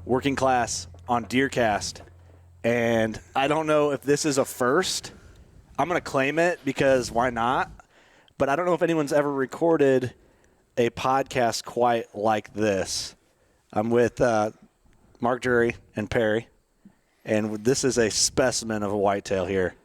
working class on DeerCast, and I don't know if this is a first. I'm going to claim it because why not? But I don't know if anyone's ever recorded a podcast quite like this. I'm with Mark Drury and Perry, and this is a specimen of a whitetail here.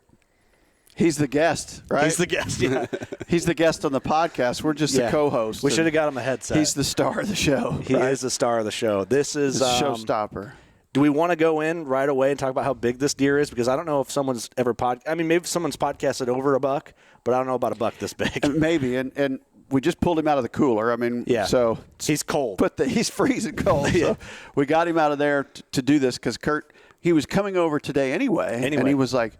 He's the guest, right? He's the guest, yeah. He's the guest on the podcast. We're just the co-host. We should have got him a headset. He's the star of the show. He is the star of the show. This is a showstopper. Do we want to go in right away and talk about how big this deer is? Because I don't know if someone's ever maybe someone's podcasted over a buck, but I don't know about a buck this big. Maybe, and we just pulled him out of the cooler. I mean, so he's cold. He's freezing cold. So we got him out of there to do this because Curt, he was coming over today anyway, and he was like,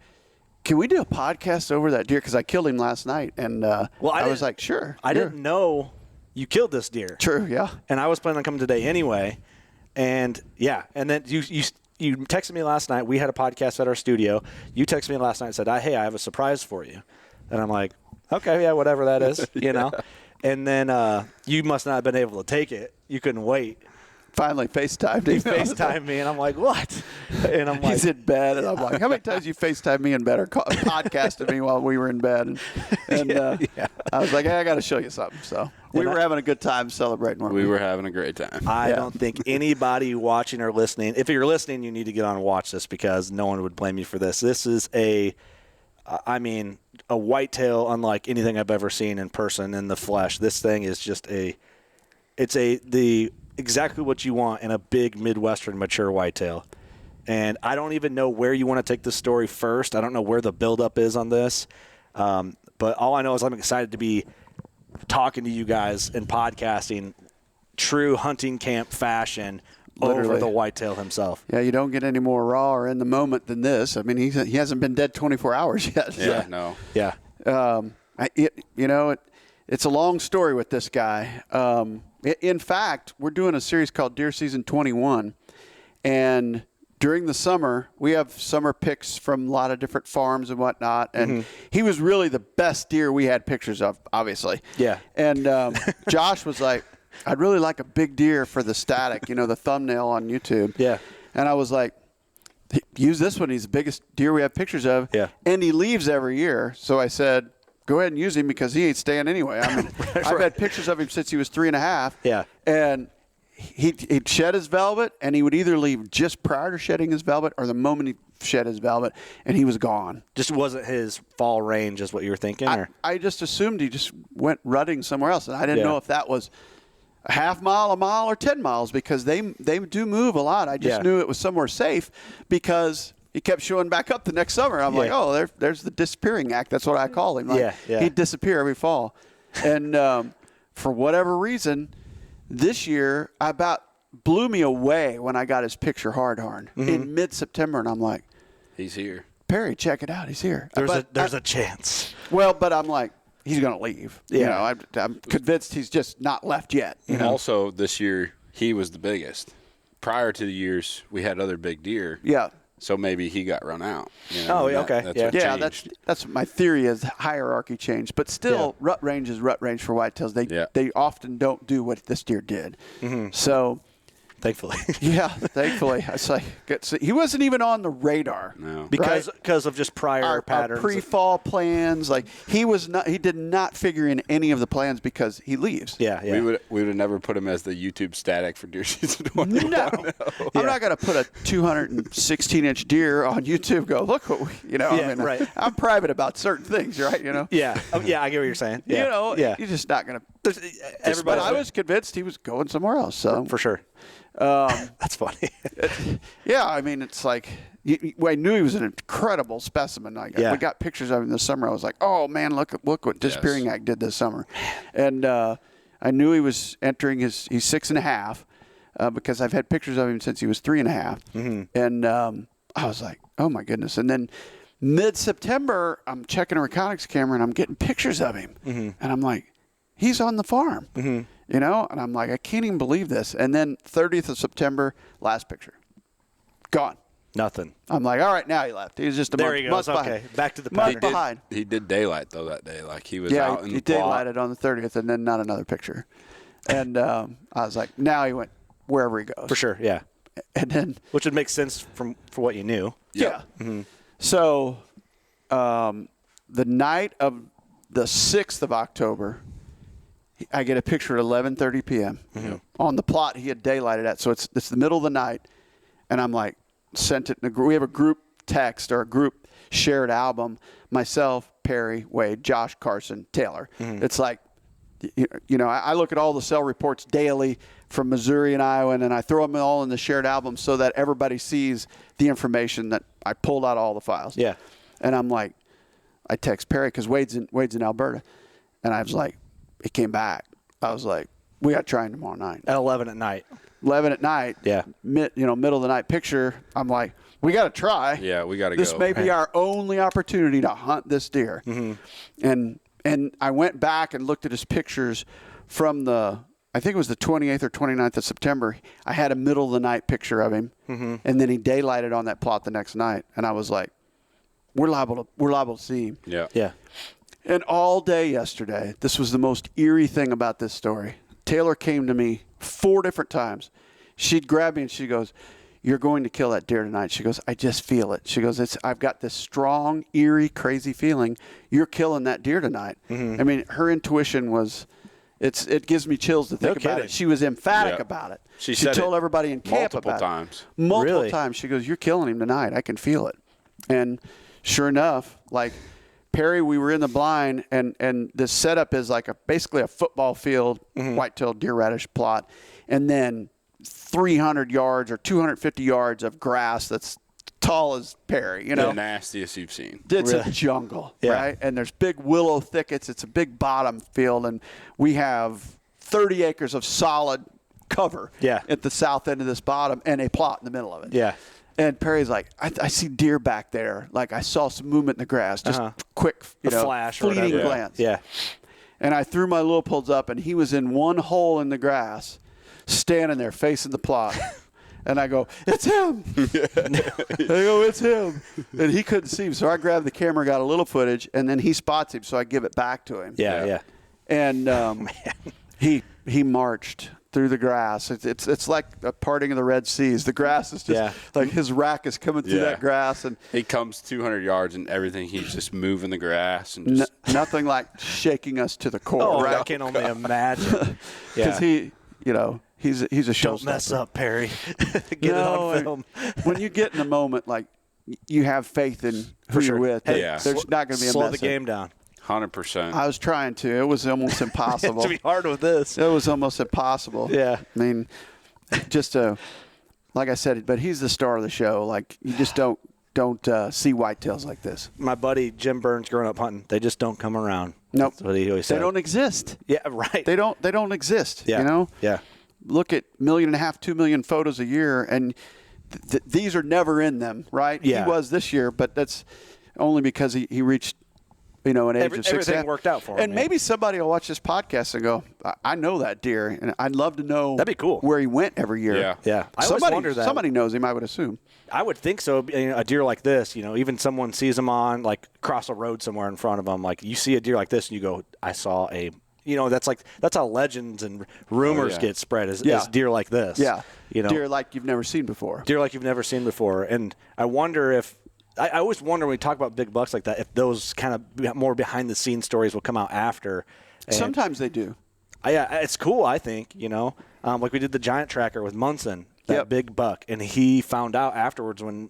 can we do a podcast over that deer? Because I killed him last night, and I was like, sure. I didn't know you killed this deer. True, yeah. And I was planning on coming today anyway. And, and then you texted me last night. We had a podcast at our studio. You texted me last night and said, hey, I have a surprise for you. And I'm like, okay, yeah, whatever that is, you know. And then you must not have been able to take it. You couldn't wait. Finally FaceTimed him. He FaceTimed me, and I'm like, what? And I'm like, he's in bed, and I'm like, how many times you FaceTimed me in bed or podcasted me while we were in bed? And I was like, hey, I got to show you something. So we were having a good time celebrating. We were having a great time. I don't think anybody watching or listening, if you're listening, you need to get on and watch this because no one would blame you for this. This is a whitetail unlike anything I've ever seen in person in the flesh. This thing is just exactly what you want in a big midwestern mature whitetail. And I don't even know where you want to take this story first. I don't know where the buildup is on this. But all I know is I'm excited to be talking to you guys and podcasting true hunting camp fashion over the whitetail himself. Yeah, you don't get any more raw or in the moment than this. I mean, he hasn't been dead 24 hours yet. Yeah, no. Yeah. It's a long story with this guy. In fact, we're doing a series called Deer Season 21, and during the summer, we have summer picks from a lot of different farms and whatnot, and he was really the best deer we had pictures of, obviously. Yeah. And Josh was like, I'd really like a big deer for the static, the thumbnail on YouTube. Yeah. And I was like, use this one. He's the biggest deer we have pictures of. Yeah. And he leaves every year. So I said, go ahead and use him because he ain't staying anyway. I mean, I've had pictures of him since he was 3.5. Yeah. And he'd shed his velvet, and he would either leave just prior to shedding his velvet or the moment he shed his velvet, and he was gone. Just wasn't his fall range is what you were thinking? I just assumed he just went rutting somewhere else, and I didn't know if that was a half mile, a mile, or 10 miles because they do move a lot. I just knew it was somewhere safe because he kept showing back up the next summer. I'm like, oh, there's the disappearing act. That's what I call him. Like, he'd disappear every fall. And for whatever reason, this year about blew me away when I got his picture hardhorn in mid-September. And I'm like, he's here. Perry, check it out. He's here. There's a chance. Well, but I'm like, he's going to leave. Yeah. I'm convinced he's just not left yet. Also, this year, he was the biggest. Prior to the years, we had other big deer. Yeah. So maybe he got run out. Okay. That's my theory is hierarchy change. But still, rut range is rut range for whitetails. They often don't do what this deer did. So Thankfully. Thankfully. It's like he wasn't even on the radar. No. Because of just prior patterns. Our pre-fall plans. Like he did not figure in any of the plans because he leaves. Yeah. We would have never put him as the YouTube static for Deer Season 21. No. I'm not going to put a 216-inch deer on YouTube. Go look what right. I'm private about certain things, right? Yeah. I get what you're saying. Yeah. You're just not going to. Everybody. I was convinced he was going somewhere else. So for sure. That's funny. I mean, it's like I knew he was an incredible specimen. We got pictures of him this summer. I was like, oh man, look what Disappearing Act did this summer, and I knew he was entering he's 6.5 because I've had pictures of him since he was 3.5, and I was like, oh my goodness, and then mid-September I'm checking a Reconyx camera and I'm getting pictures of him, and I'm like, he's on the farm. And I'm like, I can't even believe this. And then 30th of September, last picture. Gone. Nothing. I'm like, all right, now he left. He was just a month okay. behind. Back to the pattern. behind. He did daylight, though, that day. Like, he was out in the plot. He daylighted on the 30th, and then not another picture. And I was like, now he went wherever he goes. For sure, yeah. And then Which would make sense for what you knew. yeah. Mm-hmm. So the night of the 6th of October, I get a picture at 11:30 p.m. On the plot he had daylighted at. So it's the middle of the night, and I'm like, sent it in a group. We have a group text or a group shared album. Myself, Perry, Wade, Josh, Carson, Taylor. It's like, you know, I look at all the cell reports daily from Missouri and Iowa, and I throw them all in the shared album so that everybody sees the information that I pulled out all the files. Yeah. And I'm like, I text Perry because Wade's in Alberta, and I was like, he came back. I was like, we got trying tomorrow night At 11 at night. 11 at night. Yeah. Middle of the night picture. I'm like, we got to try. Yeah, we got to go. This may be our only opportunity to hunt this deer. And I went back and looked at his pictures from I think it was the 28th or 29th of September. I had a middle of the night picture of him, and then he daylighted on that plot the next night. And I was like, we're liable to see him. Yeah. Yeah. And all day yesterday, this was the most eerie thing about this story. Taylor came to me 4 different times. She'd grab me and she goes, "You're going to kill that deer tonight." She goes, "I just feel it." She goes, "I've got this strong, eerie, crazy feeling. You're killing that deer tonight." I mean, her intuition was, it gives me chills to think about kidding. it. She was emphatic about it. She told said it everybody in camp multiple about times. it. Multiple Really? times. She goes, "You're killing him tonight. I can feel it." And sure enough, like Perry, we were in the blind, and this setup is like basically a football field, whitetail deer radish plot, and then 300 yards or 250 yards of grass that's tall as Perry, you know. The nastiest you've seen. It's Really? a jungle, Yeah. right? And there's big willow thickets. It's a big bottom field, and we have 30 acres of solid cover at the south end of this bottom and a plot in the middle of it. Yeah. And Perry's like, I see deer back there. Like, I saw some movement in the grass, just quick, A flash or fleeting whatever. glance. Yeah. And I threw my Leopolds up, and he was in one hole in the grass, standing there facing the plot. And I go, "It's him." I go, "It's him." And he couldn't see him. So I grabbed the camera, got a little footage, and then he spots him, so I give it back to him. Yeah. Yeah. And he marched through the grass. It's like a parting of the Red Seas. The grass is just like his rack is coming through that grass, and he comes 200 yards and everything. He's just moving the grass and just nothing like shaking us to the core. Oh, right? I can only imagine. Because he's a showstopper. Don't mess up, Perry. Get it No, on film. When you get in a moment, like, you have faith in who you're with. Hey, Yeah. There's not going to be a Slow mess the up. game down. 100%. I was trying to. It was almost impossible. To be hard with this. It was almost impossible. Yeah. I mean, like I said, but he's the star of the show. Like, you just don't see whitetails like this. My buddy Jim Burns growing up hunting, they just don't come around. Nope. That's what he always said. They don't exist. Yeah, right. They don't exist. Yeah. You know? Yeah. Look at 1.5 million, 2 million photos a year, and these are never in them, right? Yeah. He was this year, but that's only because he reached, an age of 6. Everything worked out for him. And maybe somebody will watch this podcast and go, "I know that deer, and I'd love to know That'd be cool. where he went every year." Yeah. Yeah. I always wonder that. Somebody knows him, I would assume. I would think so. A deer like this, even someone sees them on, like, cross a road somewhere in front of them. Like, you see a deer like this, and you go, "I saw a." That's how legends and rumors get spread. Is deer like this? Yeah. Deer like you've never seen before. Deer like you've never seen before. And I wonder if. I always wonder when we talk about big bucks like that, if those kind of more behind the scenes stories will come out after. And Sometimes they do. it's cool, I think, like we did the giant tracker with Munson, that big buck, and he found out afterwards when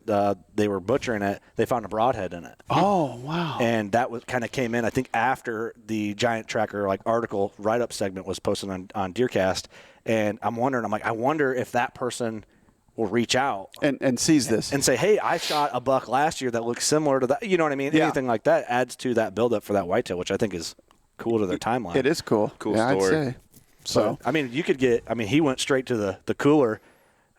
they were butchering it, they found a broadhead in it. Oh, wow. And that was kind of came in, I think, after the giant tracker article write-up segment was posted on DeerCast. And I wonder if that person will reach out and sees this and say, "Hey, I shot a buck last year that looks similar to that." You know what I mean? Yeah. Anything like that adds to that buildup for that whitetail, which I think is cool to their timeline. It is cool. Cool yeah, story. I'd say. So, you could get. He went straight to the cooler.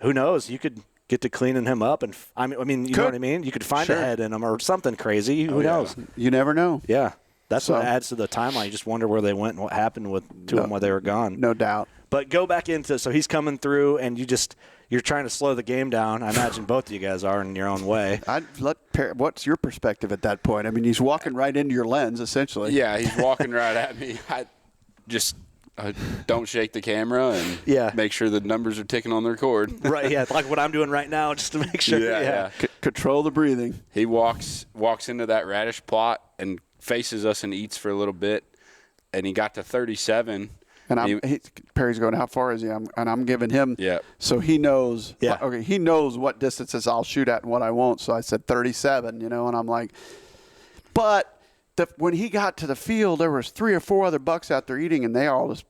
Who knows? You could get to cleaning him up, and you know what I mean. You could find a head in him or something crazy. Who knows? you never know. Yeah, that's what adds to the timeline. You just wonder where they went and what happened to them while they were gone. No doubt. But go back into so he's coming through, and you're trying to slow the game down. I imagine both of you guys are in your own way. What's your perspective at that point? I mean, he's walking right into your lens, essentially. Yeah, he's walking right at me. don't shake the camera and make sure the numbers are ticking on the record. Right, yeah, like what I'm doing right now, just to make sure. Yeah. Control the breathing. He walks into that radish plot and faces us and eats for a little bit, and he got to 37. And Perry's going, how far is he? And I'm giving him. Yeah. So he knows. Yeah. Okay. He knows what distances I'll shoot at and what I won't. So I said 37. And I'm like, but when he got to the field, there was 3 or 4 other bucks out there eating, and they all just.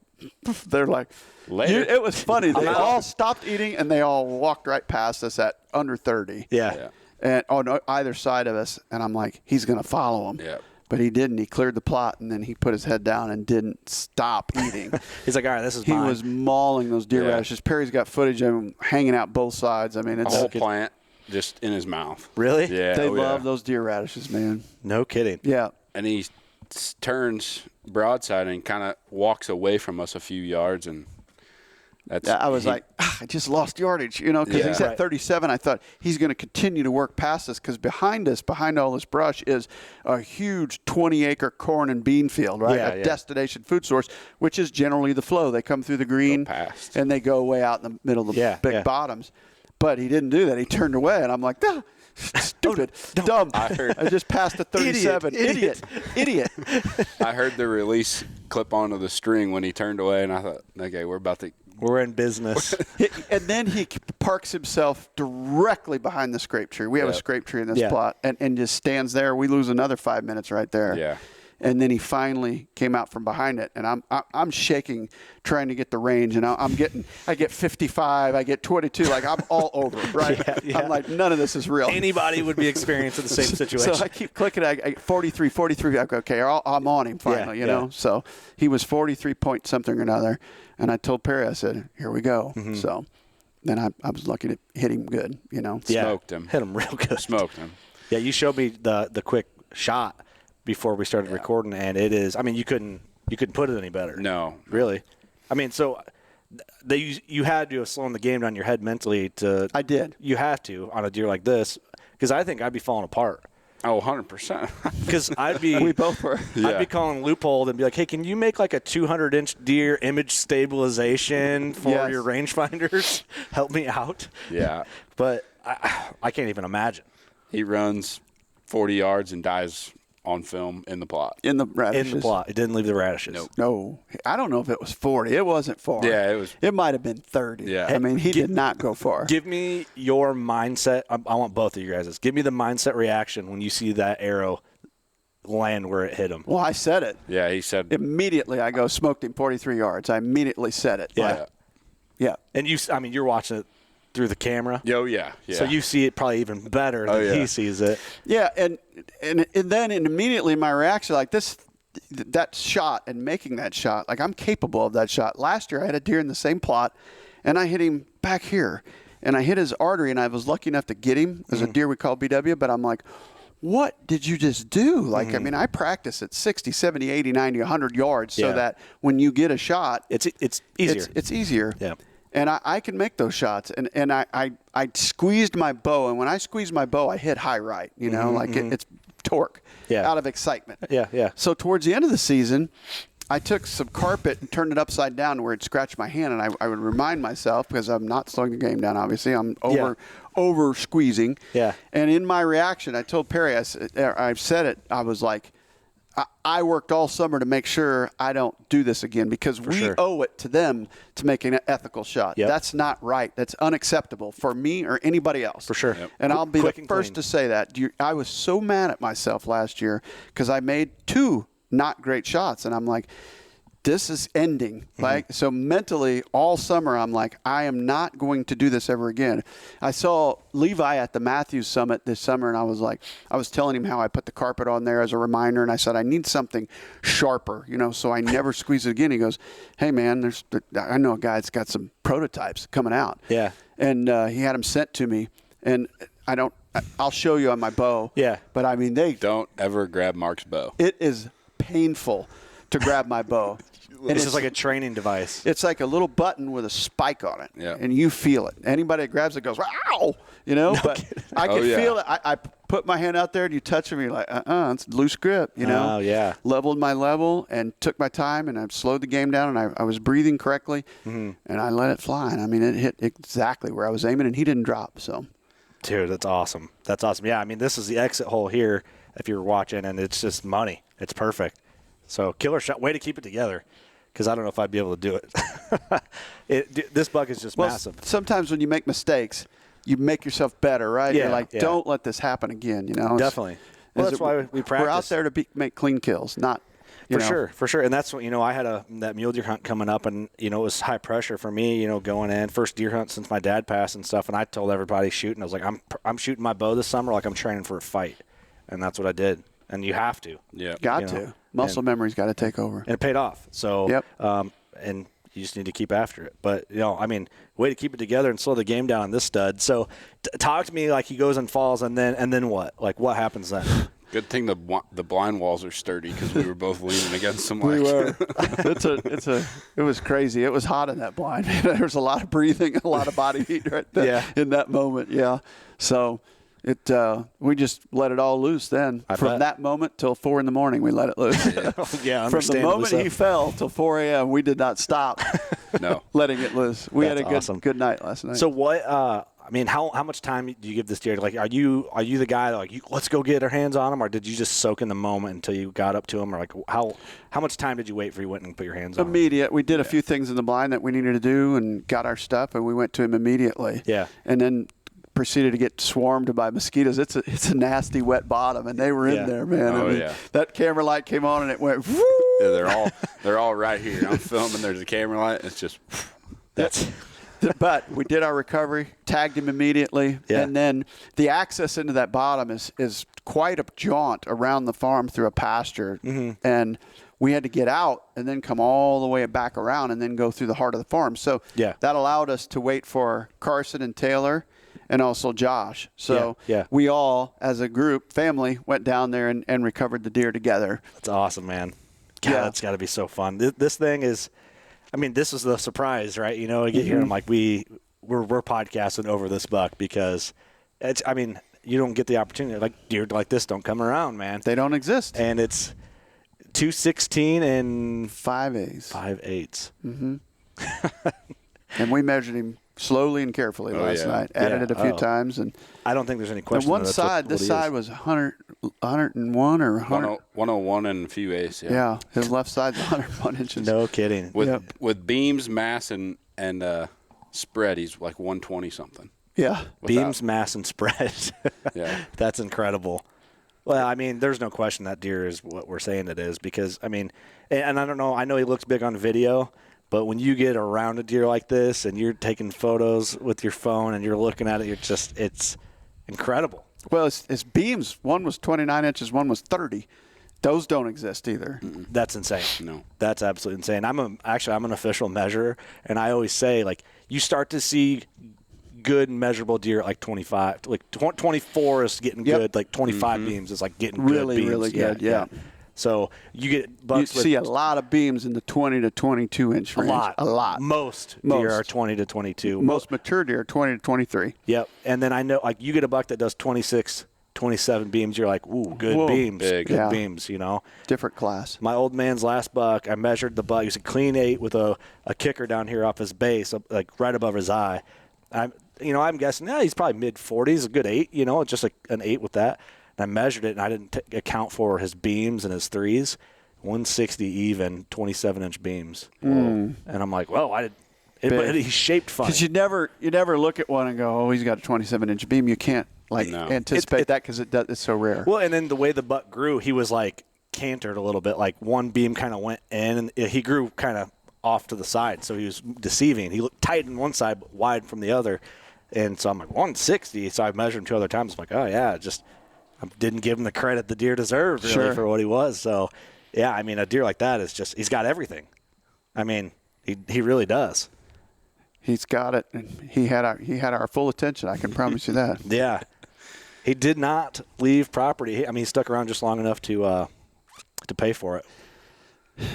They're like, later. It was funny. They all stopped eating, and they all walked right past us at under 30. Yeah. And on either side of us, and I'm like, he's going to follow him. Yeah. But he didn't. He cleared the plot, and then he put his head down and didn't stop eating. He's like, all right, this is He mine. was mauling those deer radishes. Perry's got footage of him hanging out both sides. I mean, it's a whole plant just in his mouth. Really? Yeah. They love those deer radishes, man. No kidding. Yeah. And he turns broadside and kind of walks away from us a few yards, and I was like, I just lost yardage, because he's at 37. I thought he's going to continue to work past us because behind us, behind all this brush, is a huge 20-acre corn and bean field, right? A destination food source, which is generally the flow. They come through the green and they go way out in the middle of the big bottoms. But he didn't do that. He turned away, and I'm like, ah, stupid, dumb. I just passed a 37. Idiot. I heard the release clip onto the string when he turned away, and I thought, okay, we're in business. And then he parks himself directly behind the scrape tree. We have a scrape tree in this plot, and just stands there. We lose another 5 minutes right there. Yeah. And then he finally came out from behind it, and I'm shaking, trying to get the range, and I get 55, I get 22, like I'm all over, right? I'm like, none of this is real. Anybody would be experiencing the same situation. So I keep clicking. I get 43. I go, okay, I'm on him finally, you know. So he was 43 point something or another, and I told Perry, I said, here we go. Mm-hmm. So then I was lucky to hit him good, Smoked him. Hit him real good. Smoked him. Yeah, you showed me the quick shot before we started recording, and it is. I mean, you couldn't put it any better. No, really. I mean, so you had to have slowed the game down your head mentally to. I did. You have to on a deer like this, because I think I'd be falling apart. Oh, 100%. Because I'd be. We both were. I'd be calling loophole and be like, hey, can you make like a 200-inch deer image stabilization for your rangefinders? Help me out. Yeah. But I can't even imagine. He runs 40 yards and dies on film in the plot. In the radishes. In the plot. It didn't leave the radishes. Nope. No. I don't know if it was 40. It wasn't far. Yeah, it was. It might have been 30. Yeah. I mean, he did not go far. Give me your mindset. I want both of you guys. Give me the mindset reaction when you see that arrow land where it hit him. Well, I said it. Yeah, he said. Immediately, I go, smoked him 43 yards. I immediately said it. Yeah. Yeah. And you're watching it through the camera. Oh, yeah. So you see it probably even better than he sees it. Yeah, and then immediately my reaction, like that shot and making that shot, like I'm capable of that shot. Last year I had a deer in the same plot, and I hit him back here, and I hit his artery, and I was lucky enough to get him. There's a deer we call BW, but I'm like, what did you just do? Like, I mean, I practice at 60, 70, 80, 90, 100 yards so that when you get a shot, it's easier. It's easier. Yeah. And I can make those shots. And I squeezed my bow. And when I squeezed my bow, I hit high right, it's torque out of excitement. Yeah. So towards the end of the season, I took some carpet and turned it upside down where it scratched my hand. And I would remind myself, because I'm not slowing the game down, obviously. I'm over squeezing. Yeah. And in my reaction, I told Perry, I've said it, I was like, I worked all summer to make sure I don't do this again, because we owe it to them to make an ethical shot. Yep. That's not right. That's unacceptable for me or anybody else. For sure. Yep. And I'll be the and first clean. to say that. I was so mad at myself last year because I made 2 not great shots. And I'm like, this is ending. Like, so mentally all summer, I'm like, I am not going to do this ever again. I saw Levi at the Matthews Summit this summer, and I was telling him how I put the carpet on there as a reminder, and I said, I need something sharper, so I never squeeze it again. He goes, hey man, I know a guy that's got some prototypes coming out. Yeah. And he had them sent to me, and I'll show you on my bow. Yeah. But I mean, don't ever grab Mark's bow. It is painful to grab my bow. It's just like a training device. It's like a little button with a spike on it, Yeah. and you feel it. Anybody that grabs it goes, "Ow!" You know, but I can feel it. I put my hand out there, and you touch it, and you're like, it's loose grip. You know, Oh yeah. Leveled my level and took my time, and I slowed the game down, and I was breathing correctly, and I let it fly. And I mean, it hit exactly where I was aiming, and he didn't drop. So, dude, that's awesome. That's awesome. Yeah, I mean, this is the exit hole here if you're watching, and it's just money. It's perfect. So killer shot. Way to keep it together, because I don't know if I'd be able to do it. This buck is just massive. Sometimes when you make mistakes, you make yourself better, right? Yeah, You're like, yeah. don't let this happen again. You know, Definitely. Well, that's why we practice. We're out there to make clean kills, not. For sure. And that's what, I had that mule deer hunt coming up, and, it was high pressure for me, going in. First deer hunt since my dad passed and stuff, and I told everybody shooting. I was like, I'm shooting my bow this summer like I'm training for a fight. And that's what I did. And you have to. Yeah. Got to. Muscle memory's got to take over. And it paid off. So, yep. And you just need to keep after it. But, way to keep it together and slow the game down on this stud. So talk to me like he goes and falls, and then what? Like, what happens then? Good thing the blind walls are sturdy, because we were both leaning against them. We were. It was crazy. It was hot in that blind. There was a lot of breathing, a lot of body heat right there in that moment. Yeah. So we just let it all loose then. From that moment till 4 a.m, we let it loose. Yeah. From the moment he fell till 4 a.m, we did not stop. No. Letting it loose. We had a good night last night. So what? How much time do you give this deer? Like, are you the guy that like, let's go get our hands on him, or did you just soak in the moment until you got up to him, or like how much time did you wait for you went and put your hands on him? Immediate. We did a few things in the blind that we needed to do and got our stuff, and we went to him immediately. Yeah. And then proceeded to get swarmed by mosquitoes. It's a nasty wet bottom, and they were in there, man. Oh, That camera light came on, and it went. Woo! Yeah, they're all right here. I'm filming. There's a camera light. It's just. But we did our recovery, tagged him immediately, and then the access into that bottom is quite a jaunt around the farm through a pasture, and we had to get out and then come all the way back around and then go through the heart of the farm. So that allowed us to wait for Carson and Taylor and also Josh. So we all, as a group, family, went down there and recovered the deer together. That's awesome, man. God, that's got to be so fun. This thing is, this is the surprise, right? I get here and I'm like, we're podcasting over this buck, because it's, you don't get the opportunity. Like, deer like this don't come around, man. They don't exist. And it's 216 and 5/8. 5/8. Mm-hmm. And we measured him slowly and carefully last night. Added it a few times, and I don't think there's any question. And this side was 101 or 101 and a few eighths. Yeah, his left side's 101 inches. No kidding. With beams, mass, and spread, he's like 120 something. Yeah, beams, mass, and spread. Yeah, that's incredible. Well, there's no question that deer is what we're saying it is, because and I don't know. I know he looks big on video. But when you get around a deer like this and you're taking photos with your phone and you're looking at it, it's incredible. Well, his beams, one was 29 inches, one was 30. Those don't exist either. That's insane. No. That's absolutely insane. I'm an official measurer, and I always say, like, you start to see good measurable deer at like 25. Like 24 is getting good. Like 25 beams is like getting really, good beams. Really good, yeah. So you get bucks. You see a lot of beams in the 20 to 22 inch range. A lot. Most deer are 20 to 22. Most mature deer are 20 to 23. Yep. And then I know, like, you get a buck that does 26, 27 beams. You're like, ooh, good beams. Good beams, Different class. My old man's last buck, I measured the buck. He was a clean 8 with a kicker down here off his base, like right above his eye. I'm guessing, he's probably mid-40s, a good 8, just like an 8 with that. I measured it, and I didn't account for his beams and his threes. 160 even, 27-inch beams. And I'm like, well, but he's shaped funny. Because you never look at one and go, oh, he's got a 27-inch beam. You can't anticipate that because it's so rare. Well, and then the way the buck grew, he was like cantered a little bit. Like one beam kind of went in, and he grew kind of off to the side, so he was deceiving. He looked tight on one side, but wide from the other. And so I'm like, 160. So I measured him 2 other times. I'm like, oh, yeah, I didn't give him the credit the deer deserved, really, for what he was. So, yeah, a deer like that is just – he's got everything. He really does. He's got it. And he had our full attention, I can promise you that. Yeah. He did not leave property. He stuck around just long enough to pay for it.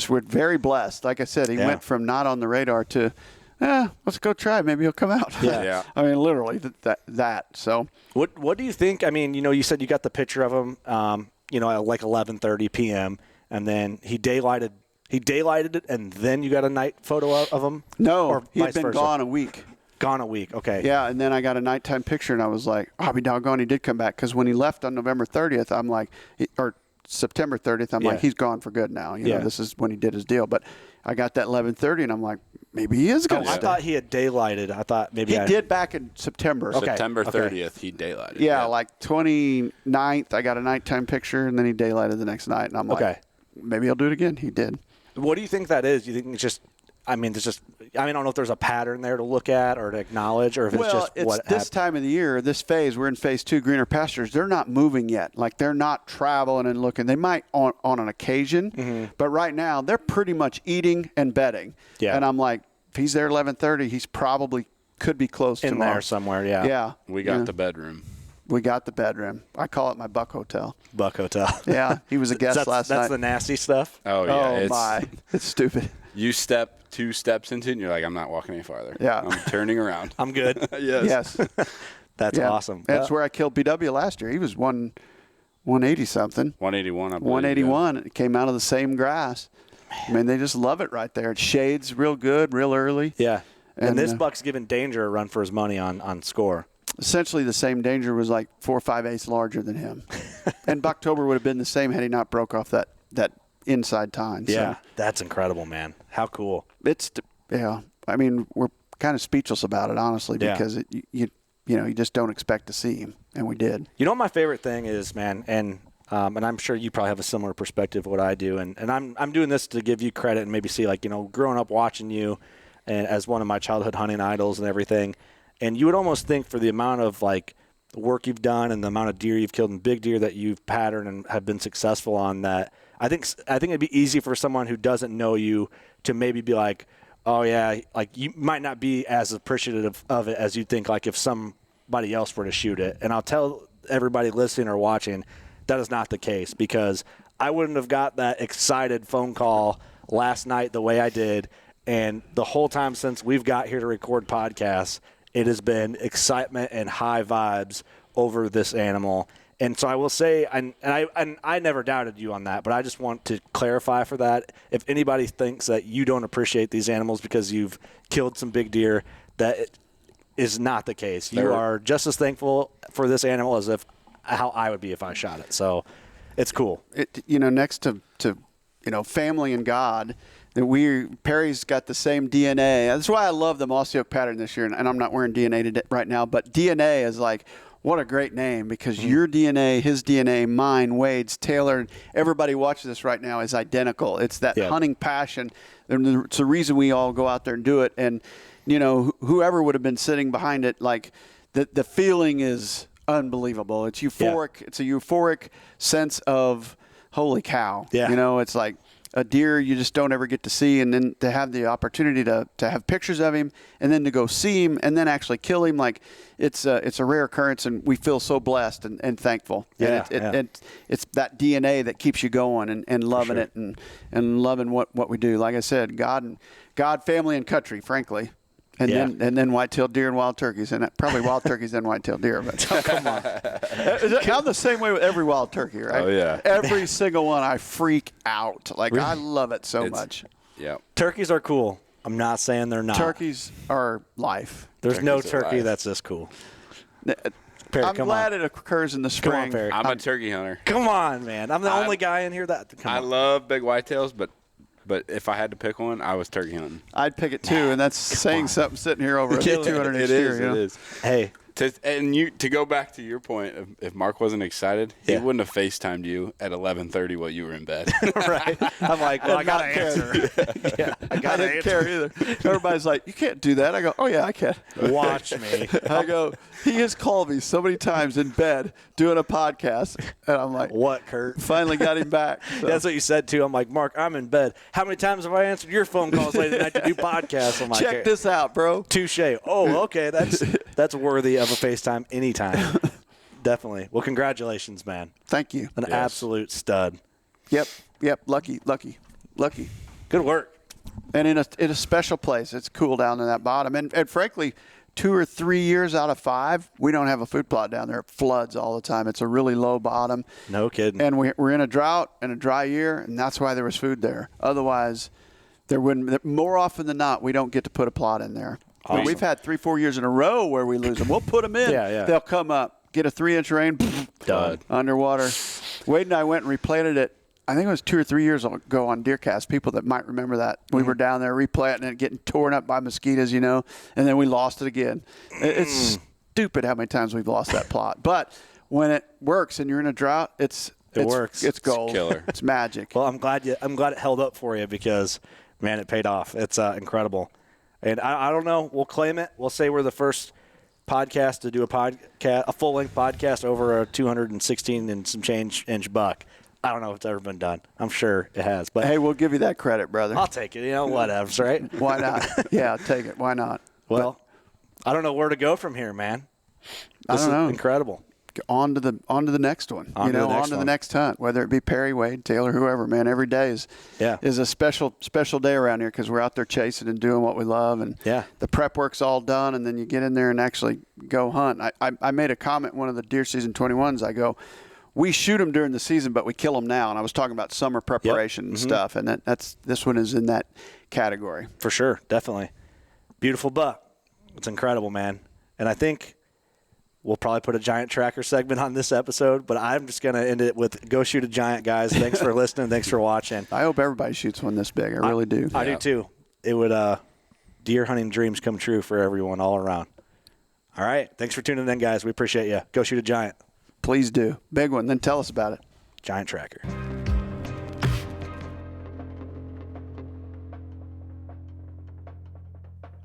we're very blessed. Like I said, he went from not on the radar to, let's go try. Maybe he'll come out. Yeah. I mean, literally that. So what do you think? I mean, you said you got the picture of him, at like 11:30 p.m. and then he daylighted it, and then you got a night photo of him. No, or he had been gone a week. Gone a week. Okay. Yeah, and then I got a nighttime picture, and I was like, I'll be doggone, he did come back. Because when he left on November 30th, I'm like, or September 30th, I'm like, he's gone for good now. You know, this is when he did his deal. But I got that 11:30, and I'm like, maybe he is going to I thought he had daylighted. I thought maybe he did back in September. Okay. September 30th, he daylighted. Yeah, like 29th, I got a nighttime picture, and then he daylighted the next night. And I'm like, maybe he'll do it again. He did. What do you think that is? Do you think it's just, I don't know if there's a pattern there to look at or to acknowledge, or if it's just what happened. This time of the year, this phase, we're in phase 2, greener pastures. They're not moving yet. Like, they're not traveling and looking. They might on an occasion, but right now they're pretty much eating and bedding. Yeah. And I'm like, if he's there 11:30, he's probably could be close in tomorrow. There somewhere. Yeah. Yeah. We got the bedroom. We got the bedroom. I call it my Buck Hotel. Buck Hotel. Yeah, he was a guest last night. That's the nasty stuff. Oh yeah. Oh it's stupid. You step 2 steps into it, and you're like, I'm not walking any farther. Yeah. I'm turning around. I'm good. Yes. That's awesome. That's where I killed BW last year. He was 180 something. 181, I believe. 181. It came out of the same grass. I mean, they just love it right there. It shades real good, real early. Yeah. And this buck's giving Danger a run for his money on score. Essentially, the same. Danger was like 4 or 5/8 larger than him. And Bucktober would have been the same had he not broke off that inside tine. Yeah, so, that's incredible, man. How cool. I mean, we're kind of speechless about it, honestly, because you just don't expect to see him, and we did. You know what my favorite thing is, man, and I'm sure you probably have a similar perspective of what I do, and I'm doing this to give you credit and maybe see, like, growing up watching you and as one of my childhood hunting idols and everything, and you would almost think for the amount of, like, work you've done and the amount of deer you've killed and big deer that you've patterned and have been successful on, that I think it'd be easy for someone who doesn't know you to maybe be like, oh yeah, like you might not be as appreciative of it as you think, like if somebody else were to shoot it. And I'll tell everybody listening or watching, that is not the case, because I wouldn't have got that excited phone call last night the way I did. And the whole time since we've got here to record podcasts, it has been excitement and high vibes over this animal. And so I will say, and I never doubted you on that, but I just want to clarify for that. If anybody thinks that you don't appreciate these animals because you've killed some big deer, that is not the case. You are just as thankful for this animal as how I would be if I shot it. So it's cool. Next to family and God, Perry's got the same DNA. That's why I love the Mossy Oak pattern this year, and I'm not wearing DNA today, right now, but DNA is like, what a great name, because your DNA, his DNA, mine, Wade's, Taylor, everybody watching this right now is identical. It's that hunting passion. It's the reason we all go out there and do it. And, whoever would have been sitting behind it, like the feeling is unbelievable. It's euphoric. Yeah. It's a euphoric sense of, holy cow. Yeah. It's like a deer you just don't ever get to see, and then to have the opportunity to have pictures of him, and then to go see him, and then actually kill him, like it's a rare occurrence, and we feel so blessed and thankful. Yeah, and it's that DNA that keeps you going and loving it and loving what we do. Like I said, God, family, and country, frankly. And then white-tailed deer and wild turkeys, and probably wild turkeys and white-tailed deer. But come on, I'm the same way with every wild turkey, right? Oh yeah, every single one, I freak out. Like I love it so much. Yeah, turkeys are cool. I'm not saying they're not. Turkeys are life. There's no turkey that's this cool. Perry, I'm glad it occurs in the spring. Come on, Perry. I'm a turkey hunter. Come on, man. I'm the only guy in here that. I love big whitetails, but if I had to pick one, I was turkey hunting. I'd pick it too, and that's saying something sitting here over 200 It is. Hey. To go back to your point, if Mark wasn't excited, he wouldn't have FaceTimed you at 11:30 while you were in bed. Right. I'm like, well, I got to answer. I didn't care either. Everybody's like, you can't do that. I go, oh, yeah, I can. Watch me. I go, he has called me so many times in bed doing a podcast, and I'm like, what, Curt? Finally got him back. So. That's what you said, too. I'm like, Mark, I'm in bed. How many times have I answered your phone calls late at night to do podcasts? I'm like, check this out, bro. Touche. Oh, okay. That's worthy of a FaceTime anytime. Definitely. Well, congratulations, man. Thank you. An absolute stud. Yep. Lucky. Lucky. Good work. And in a special place. It's cool down in that bottom. And frankly, 2 or 3 years out of 5, we don't have a food plot down there. It floods all the time. It's a really low bottom. No kidding. And we're in a drought and a dry year, and that's why there was food there. Otherwise, there wouldn't. More often than not, we don't get to put a plot in there. Awesome. But we've had 3-4 years in a row where we lose them. We'll put them in. Yeah. They'll come up, get a 3-inch rain, Done. underwater. Wade and I went and replanted it. I think it was 2 or 3 years ago on DeerCast. People that might remember that. We were down there replanting it, getting torn up by mosquitoes, and then we lost it again. It's stupid how many times we've lost that plot. But when it works and you're in a drought, it works. It's gold. It's killer. It's magic. Well, I'm glad it held up for you because, man, it paid off. It's incredible. And I don't know. We'll claim it. We'll say we're the first podcast to do a full-length podcast over a 216 and some change inch buck. I don't know if it's ever been done. I'm sure it has. But hey, we'll give you that credit, brother. I'll take it. Whatever, right? Why not? Yeah, take it. Why not? Well, I don't know where to go from here, man. I don't know. Incredible. On to the next one. On to the next hunt, whether it be Perry, Wade, Taylor, whoever. Man, every day is a special day around here because we're out there chasing and doing what we love, and the prep work's all done, and then you get in there and actually go hunt. I made a comment in one of the deer season 21s. I go, we shoot them during the season, but we kill them now. And I was talking about summer preparation and stuff, and this one is in that category. For sure, definitely. Beautiful buck. It's incredible, man. And I think we'll probably put a giant tracker segment on this episode, but I'm just going to end it with go shoot a giant, guys. Thanks for listening. Thanks for watching. I hope everybody shoots one this big. I really do. I do too. It would deer hunting dreams come true for everyone all around. All right. Thanks for tuning in, guys. We appreciate you. Go shoot a giant. Please do. Big one. Then tell us about it. Giant tracker.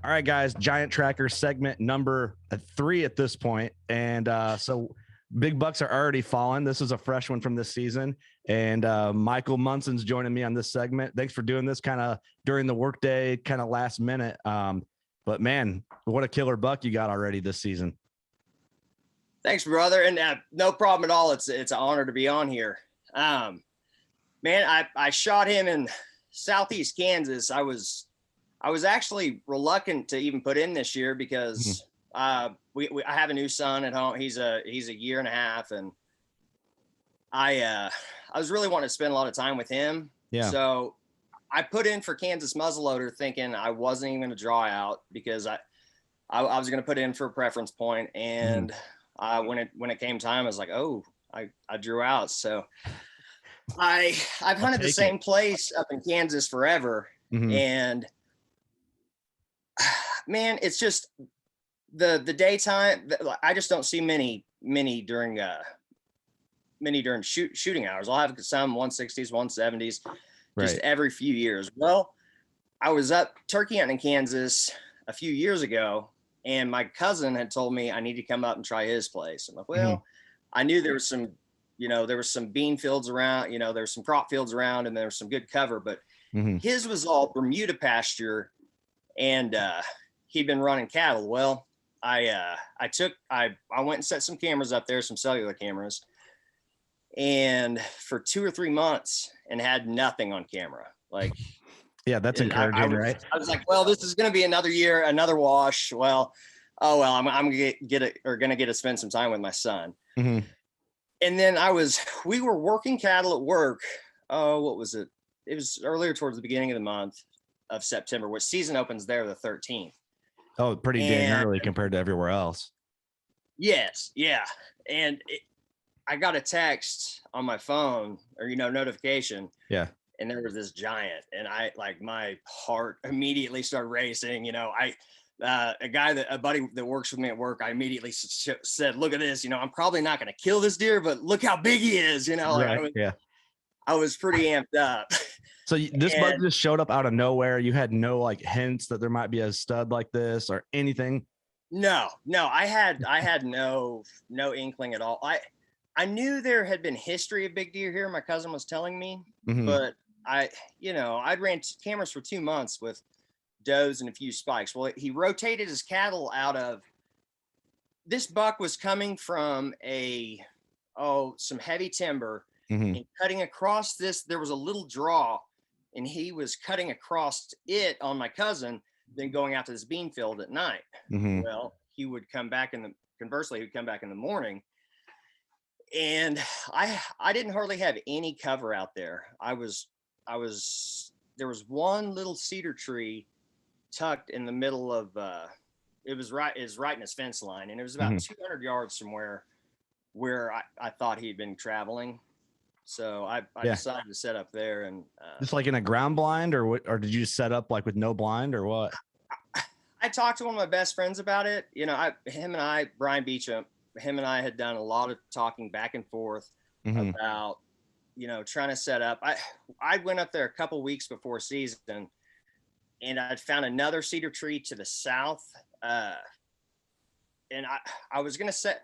All right, guys. Giant tracker segment number 3 at this point. And so big bucks are already falling. This is a fresh one from this season. And Michael Munson's joining me on this segment. Thanks for doing this kind of during the workday, kind of last minute. But, man, what a killer buck you got already this season. Thanks, brother. And no problem at all. It's an honor to be on here. Man, I shot him in Southeast Kansas. I was actually reluctant to even put in this year because I have a new son at home. He's a year and a half, and I was really wanting to spend a lot of time with him. Yeah. So I put in for Kansas muzzleloader thinking I wasn't even going to draw out because I was going to put in for a preference point, and when it came time, I was like, oh, I drew out. So I've hunted the same place up in Kansas forever. And man, it's just the daytime. I just don't see many during shooting hours. I'll have some 160s, 170s, just every few years. Well, I was up turkey hunting in Kansas a few years ago, and my cousin had told me I need to come up and try his place. I'm like, well, I knew there was some bean fields around, there's some crop fields around, and there was some good cover, but his was all Bermuda pasture, and he'd been running cattle. Well, I went and set some cameras up there, some cellular cameras, and for 2 or 3 months and had nothing on camera. Like, yeah, that's encouraging, right? I was like, well, this is going to be another year, another wash. Well, I'm going to get to spend some time with my son. And then we were working cattle at work. Oh, what was it? It was earlier towards the beginning of the month of September, which season opens there the 13th. Oh, pretty dang early compared to everywhere else. Yes. Yeah. And I got a text on my phone or, notification. Yeah. And there was this giant, and my heart immediately started racing. A buddy that works with me at work, I immediately said, look at this, I'm probably not going to kill this deer, but look how big he is, I was pretty amped up. So this bug just showed up out of nowhere. You had no hints that there might be a stud like this or anything. No, I had no inkling at all. I knew there had been history of big deer here. My cousin was telling me, but I'd ran cameras for 2 months with does and a few spikes. Well, he rotated his cattle out of, this buck was coming from some heavy timber and cutting across this. There was a little draw, and he was cutting across it on my cousin, then going out to this bean field at night. Mm-hmm. Well, he would come back conversely, he would come back in the morning. And I didn't hardly have any cover out there. There was one little cedar tree tucked in the middle of, it was right in his fence line. And it was about 200 yards from where I thought he'd been traveling. So I decided to set up there, and just like in a ground blind, or what, or did you set up like with no blind, or what? I talked to one of my best friends about it. You know, Brian Beecham, him and I had done a lot of talking back and forth about, you know, trying to set up. I went up there a couple weeks before season, and I'd found another cedar tree to the south, and I was gonna set,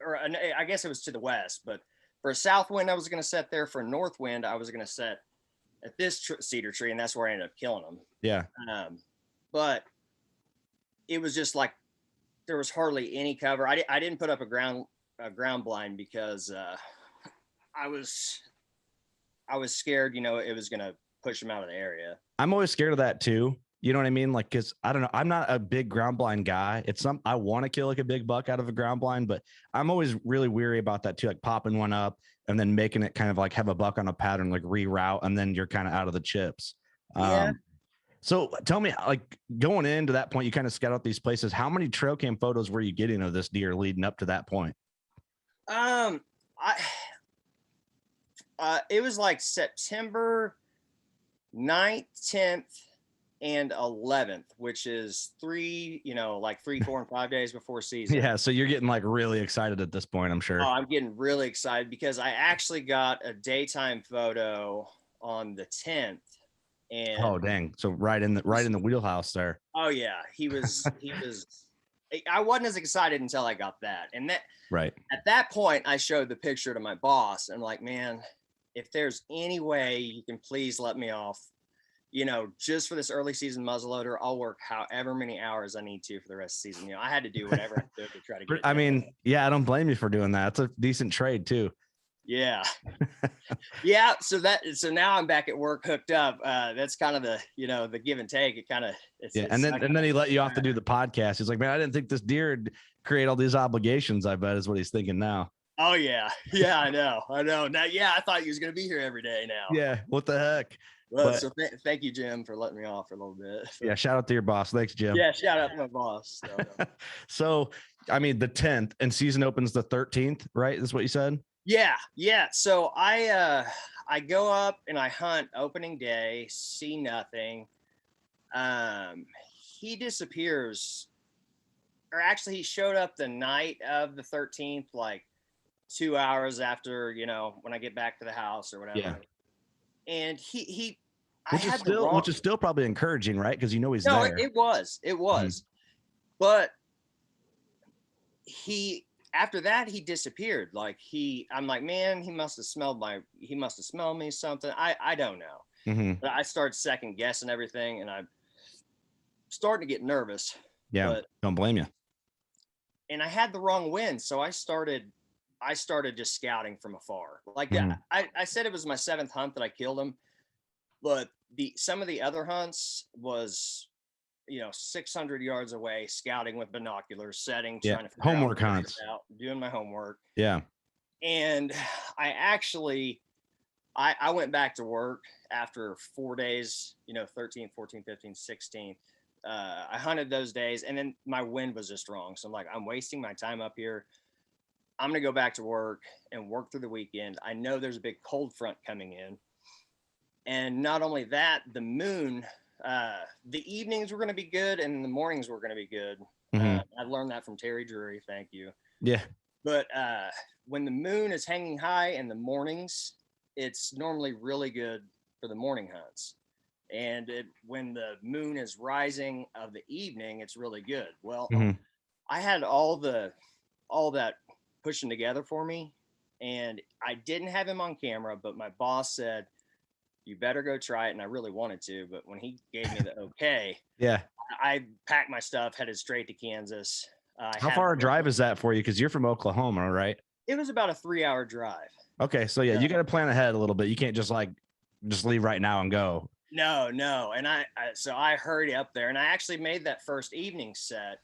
or I guess it was to the west, but for a south wind, I was going to set there. For a north wind, I was going to set at this cedar tree, and that's where I ended up killing them. Yeah. But it was just like there was hardly any cover. I didn't put up a ground blind because I was scared, you know, it was going to push them out of the area. I'm always scared of that too. You know what I mean? Like, cause I don't know, I'm not a big ground blind guy. I want to kill like a big buck out of a ground blind, but I'm always really weary about that too. Like popping one up and then making it kind of like have a buck on a pattern, like reroute, and then you're kind of out of the chips. Yeah. So tell me, like going into that point, you kind of scout out these places. How many trail cam photos were you getting of this deer leading up to that point? It was like September 9th, 10th, and 11th, which is 3, 4 and 5 days before season. Yeah. So you're getting like really excited at this point, I'm sure. Oh, I'm getting really excited because I actually got a daytime photo on the 10th. And oh, dang. So right in the wheelhouse there. Oh yeah. I wasn't as excited until I got that. And that, right at that point, I showed the picture to my boss. And I'm like, man, if there's any way you can please let me off, you know, just for this early season muzzleloader, I'll work however many hours I need to for the rest of the season. You know, I had to do whatever I could to try to get it I done. mean, yeah, I don't blame you for doing that. It's a decent trade too. Yeah. Yeah. So now I'm back at work hooked up. That's kind of the give and take. It kind of, and then he let you off to do the podcast. He's like, man, I didn't think this deer would create all these obligations. I bet is what he's thinking now. Oh yeah. Yeah, I know. Now, yeah, I thought he was going to be here every day now. Yeah. What the heck? Well, so thank you, Jim, for letting me off for a little bit. Yeah, shout out to your boss. Thanks, Jim. Yeah, shout out to my boss. So, I mean, the 10th and season opens the 13th, right? That's what you said? Yeah. So I go up and I hunt opening day, see nothing. He disappears, or actually he showed up the night of the 13th, like 2 hours after, you know, when I get back to the house or whatever. Yeah. And which is still probably encouraging, right? Because you know he's there. It was. But after that he disappeared. Like I'm like, man, he must have smelled me something. I don't know. Mm-hmm. But I started second guessing everything, and I'm starting to get nervous. Yeah, don't blame you. And I had the wrong wind, so I started just scouting from afar. Like I said, it was my 7th hunt that I killed him, but some of the other hunts was, you know, 600 yards away, scouting with binoculars, trying to figure homework hunts, doing my homework. Yeah. And I went back to work after 4 days, you know, 13th, 14th, 15th, 16th. I hunted those days, and then my wind was just wrong. So I'm like, I'm wasting my time up here. I'm going to go back to work and work through the weekend. I know there's a big cold front coming in. And not only that, the moon, the evenings were going to be good and the mornings were going to be good. Mm-hmm. I learned that from Terry Drury. Thank you. Yeah. But when the moon is hanging high in the mornings, it's normally really good for the morning hunts. And when the moon is rising of the evening, it's really good. Well, I had all that pushing together for me, and I didn't have him on camera, but my boss said, you better go try it. And I really wanted to, but when he gave me the okay, yeah, I packed my stuff, headed straight to Kansas. How far a drive is that for you? Because you're from Oklahoma, right? It was about a 3-hour drive. Okay, so yeah, you got to plan ahead a little bit. You can't just like just leave right now and go. No. And so I hurried up there, and I actually made that first evening set,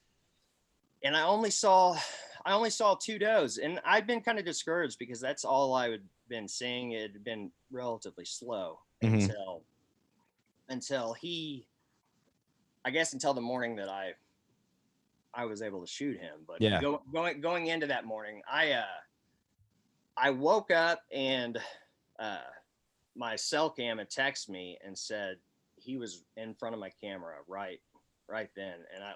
and I only saw 2 does, and I'd been kind of discouraged because that's all I had been seeing. It had been relatively slow until the morning that I was able to shoot him. But going into that morning, I woke up and my cell cam had texted me and said he was in front of my camera right then, and I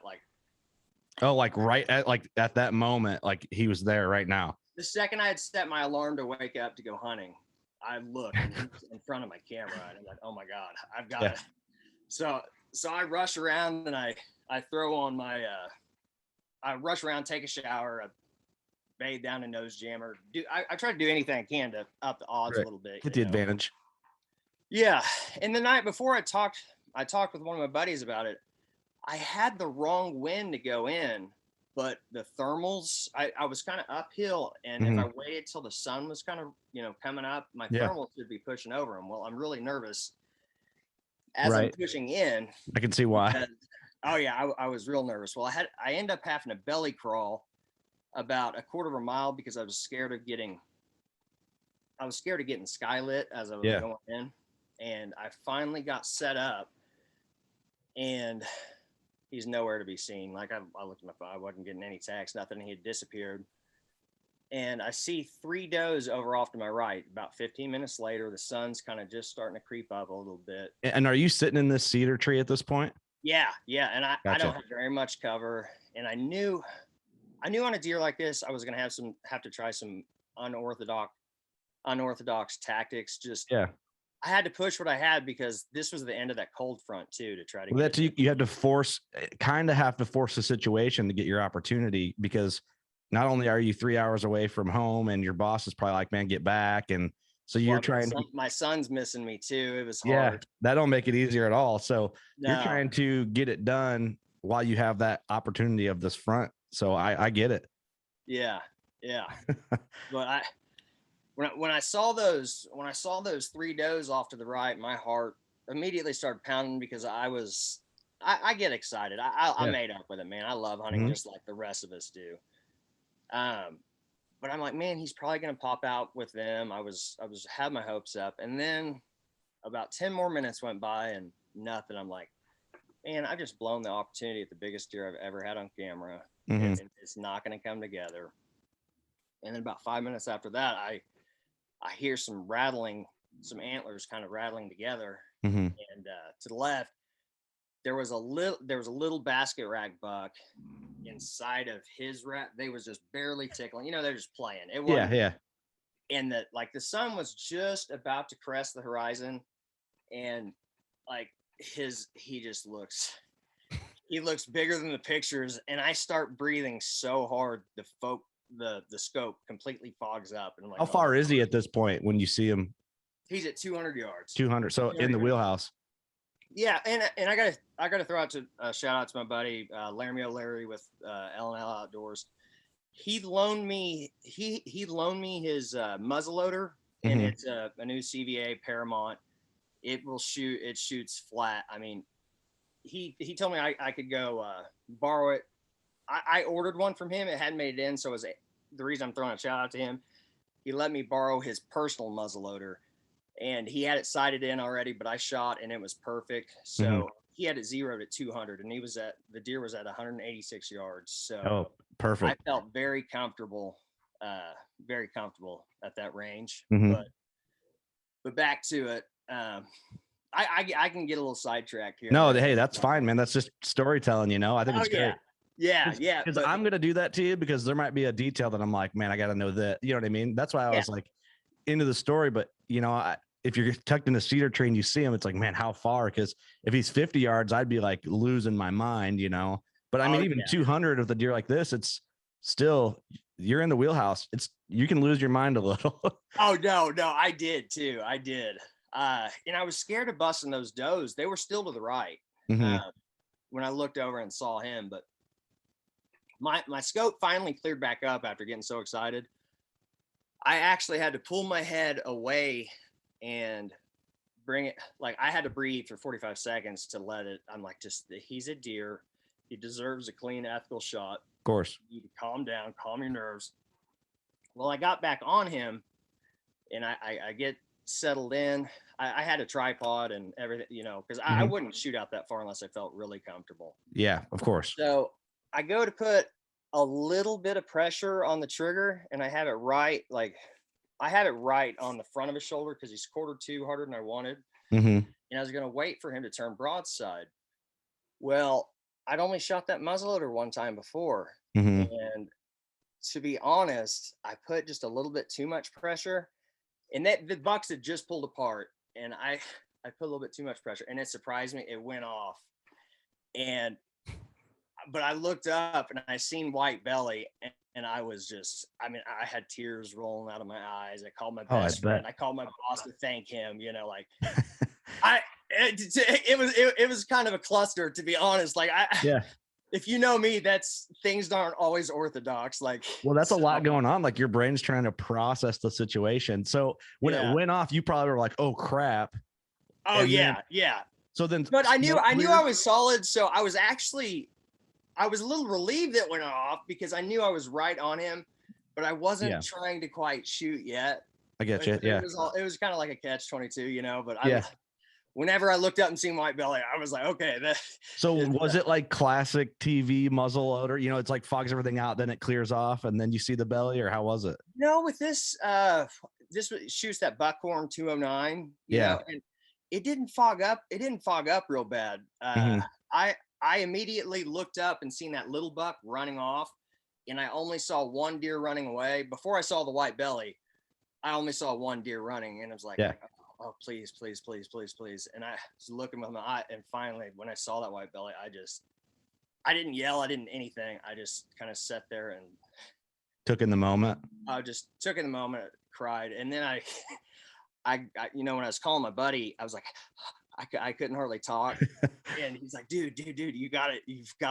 at that moment, like he was there right now. The second I had set my alarm to wake up to go hunting, I looked and he was in front of my camera, and I'm like, oh my God, I've got it. So I rush around and I throw on my I rush around, take a shower, I bathe down a nose jammer. I try to do anything I can to up the odds a little bit. Get the advantage. Yeah. And the night before I talked with one of my buddies about it. I had the wrong wind to go in, but the thermals, I was kind of uphill. And if I waited till the sun was kind of, coming up, my thermals would be pushing over them. Well, I'm really nervous as I'm pushing in. I can see why. Because, I was real nervous. Well, I ended up having to belly crawl about a quarter of a mile because I was scared of getting skylit as I was going in. And I finally got set up, and he's nowhere to be seen. Like I looked at my phone, I wasn't getting any text, nothing. He had disappeared. And I see 3 does over off to my right. About 15 minutes later, the sun's kind of just starting to creep up a little bit. And are you sitting in this cedar tree at this point? Yeah. And I don't have very much cover. And I knew on a deer like this, I was going to have to try some unorthodox tactics. I had to push what I had because this was the end of that cold front too, to try to get you had to force the situation to get your opportunity, because not only are you 3 hours away from home and your boss is probably like, man, get back. And so my son's missing me too. It was hard. Yeah, that don't make it easier at all. So you're trying to get it done while you have that opportunity of this front. So I get it. Yeah. But when I saw those 3 does off to the right, my heart immediately started pounding because I get excited. I made up with it, man. I love hunting just like the rest of us do. But I'm like, man, he's probably going to pop out with them. I had my hopes up, and then about 10 more minutes went by and nothing. I'm like, man, I've just blown the opportunity at the biggest deer I've ever had on camera. It's not going to come together. And then about 5 minutes after that, I hear some antlers kind of rattling together. And to the left, there was a little basket rack buck inside of his rack. They was just barely tickling. They're just playing. It was And the sun was just about to crest the horizon, and he looks bigger than the pictures, and I start breathing so hard the scope completely fogs up, and I'm like, how far is he at this point when you see him? He's at 200 yards. 200. So in the wheelhouse. Yeah, and I gotta throw out a shout out to my buddy Larry with L&L Outdoors. He loaned me his muzzleloader, and it's a new CVA Paramount. It shoots flat. I mean, he told me I could go borrow it. I ordered one from him. It hadn't made it in, so the reason I'm throwing a shout out to him. He let me borrow his personal muzzleloader, and he had it sighted in already, but I shot and it was perfect. So he had it zeroed at 200, and the deer was at 186 yards. So perfect. I felt very comfortable at that range. But back to it. I can get a little sidetracked here. No, hey, that's fine, man. That's just storytelling, I think it's great. Yeah. Because I'm going to do that to you, because there might be a detail that I'm like, man, I got to know that. You know what I mean? That's why I was like into the story. But, if you're tucked in a cedar tree and you see him, it's like, man, how far? Because if he's 50 yards, I'd be like losing my mind, But I mean, even 200 with a deer like this, it's still, you're in the wheelhouse. You can lose your mind a little. Oh, no, I did too. I did. And I was scared of busting those does. They were still to the right when I looked over and saw him. But my scope finally cleared back up after getting so excited. I actually had to pull my head away and bring it. Like I had to breathe for 45 seconds to let it. I'm like, he's a deer. He deserves a clean, ethical shot. Of course. You need to calm down, calm your nerves. Well, I got back on him and I get settled in. I had a tripod and everything, because I wouldn't shoot out that far unless I felt really comfortable. Yeah, of course. So I go to put a little bit of pressure on the trigger and I have it right. Like I have it right on the front of his shoulder because he's 1/4 harder than I wanted. And I was going to wait for him to turn broadside. Well, I'd only shot that muzzleloader one time before. And to be honest, I put just a little bit too much pressure and that the bucks had just pulled apart and I put a little bit too much pressure and it surprised me. It went off. But I looked up and I seen white belly and I was just, I had tears rolling out of my eyes. I called my best friend. I called my boss to thank him, like it was kind of a cluster, to be honest. Like if you know me, things aren't always orthodox. Like, well, that's a lot going on. Like your brain's trying to process the situation. So when it went off, you probably were like, oh crap. Oh yeah. So then, but I knew I was solid. So I was a little relieved that it went off because I knew I was right on him, but I wasn't trying to quite shoot yet. I get you. It was kind of like a catch-22, but whenever I looked up and seen white belly, I was like, okay. So was it like classic TV muzzle loader? It's like fogs everything out, then it clears off, and then you see the belly, or how was it? No, with this shoots that buckhorn 209. And it didn't fog up. It didn't fog up real bad. I immediately looked up and seen that little buck running off, and I only saw one deer running away. Before I saw the white belly, I only saw one deer running, and I was like, oh, please, please, please, please, please. And I was looking with my eye, and finally, when I saw that white belly, I didn't yell, I didn't anything. I just kind of sat there and took in the moment. I just took in the moment, cried, and then I when I was calling my buddy, I was like, I couldn't hardly talk. And he's like, dude, you've got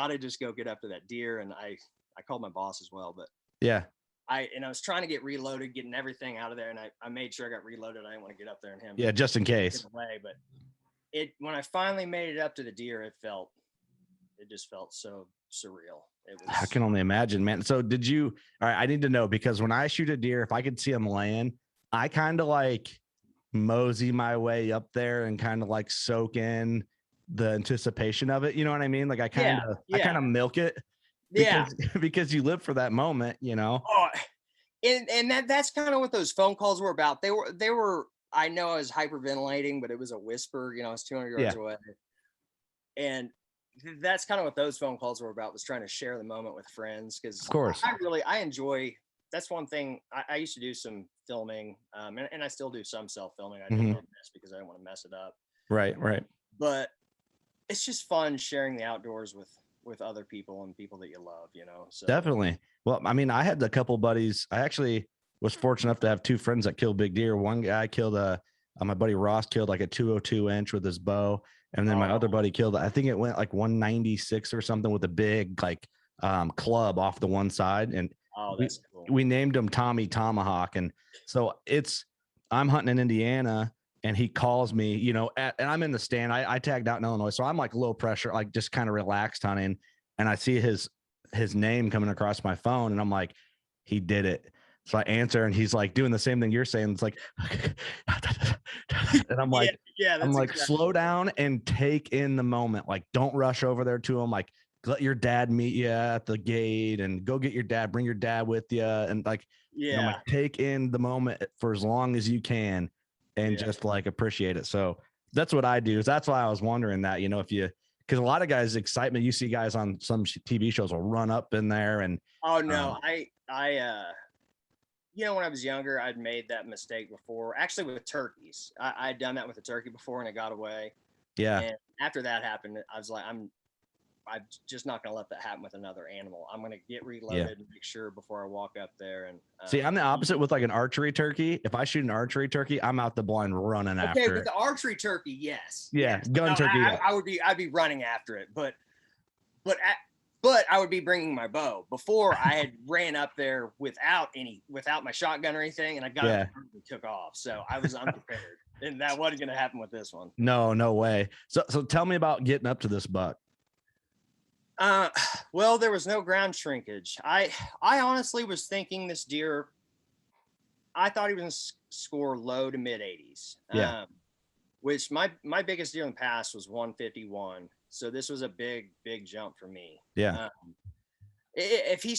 to just go get up to that deer. And I called my boss as well, but I was trying to get reloaded, getting everything out of there. And I made sure I got reloaded. I didn't want to get up there and him. Yeah. Just in case. Away, but when I finally made it up to the deer, it just felt so surreal. I can only imagine, man. So all right, I need to know, because when I shoot a deer, if I could see him laying, I kind of like mosey my way up there and kind of like soak in the anticipation of it. You know what I mean? Like I kind of milk it because you live for that moment, Oh, and that's kind of what those phone calls were about. They were, I know I was hyperventilating, but it was a whisper, I was 200 yards away. And that's kind of what those phone calls were about, was trying to share the moment with friends. Cause of course I enjoy, that's one thing. I used to do some filming, and I still do some self-filming. I didn't this because I didn't want to mess it up. Right. But it's just fun sharing the outdoors with other people and people that you love, So definitely. Well, I had a couple buddies. I actually was fortunate enough to have two friends that killed big deer. One guy killed my buddy Ross killed like a 202 inch with his bow, and then my other buddy killed, I think it went like 196 or something with a big like club off the one side, and that's cool. We named him Tommy Tomahawk. And so I'm hunting in Indiana, and he calls me, and I'm in the stand. I tagged out in Illinois, so I'm like low pressure, like just kind of relaxed hunting. And I see his name coming across my phone, and I'm like, he did it. So I answer, and he's like doing the same thing you're saying. It's like, and I'm like, I'm like, slow down and take in the moment. Like, don't rush over there to him. Like, let your dad meet you at the gate, and go get your dad, bring your dad with you. And like, like, take in the moment for as long as you can, and just like appreciate it. So that's what I do. That's why I was wondering that, because a lot of guys, excitement, you see guys on some TV shows will run up in there and. Oh no, when I was younger, I'd made that mistake before, actually with turkeys. I'd done that with a turkey before, and it got away. Yeah. And after that happened, I was like, I'm just not going to let that happen with another animal. I'm going to get reloaded and make sure before I walk up there. And see, I'm the opposite with like an archery turkey. If I shoot an archery turkey, I'm out the blind running after it. Okay, with the archery turkey, yes. Yeah, gun turkey. I'd be running after it, but but I would be bringing my bow. Before I had ran up there without my shotgun or anything, and I got up and took off. So I was unprepared, and that wasn't going to happen with this one. No way. So tell me about getting up to this buck. Well, there was no ground shrinkage. I honestly was thinking this deer, I thought he was going to score low to mid 80s. Yeah. Which my biggest deer in the past was 151. So this was a big jump for me. Yeah. If he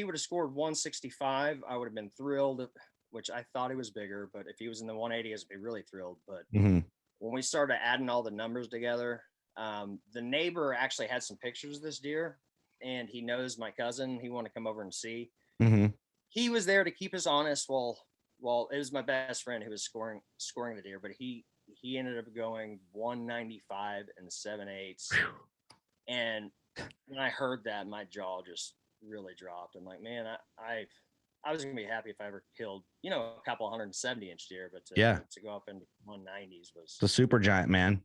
would have scored 165, I would have been thrilled, which I thought he was bigger, but if he was in the 180s, I'd be really thrilled. But when we started adding all the numbers together, the neighbor actually had some pictures of this deer, and he knows my cousin. He wanted to come over and see. He was there to keep us honest while it was my best friend who was scoring the deer, but he ended up going 195 and 7/8. And when I heard that, my jaw just really dropped. I'm like, man, I was gonna be happy if I ever killed, a couple 170-inch deer, but to go up into 190s was the super giant, man.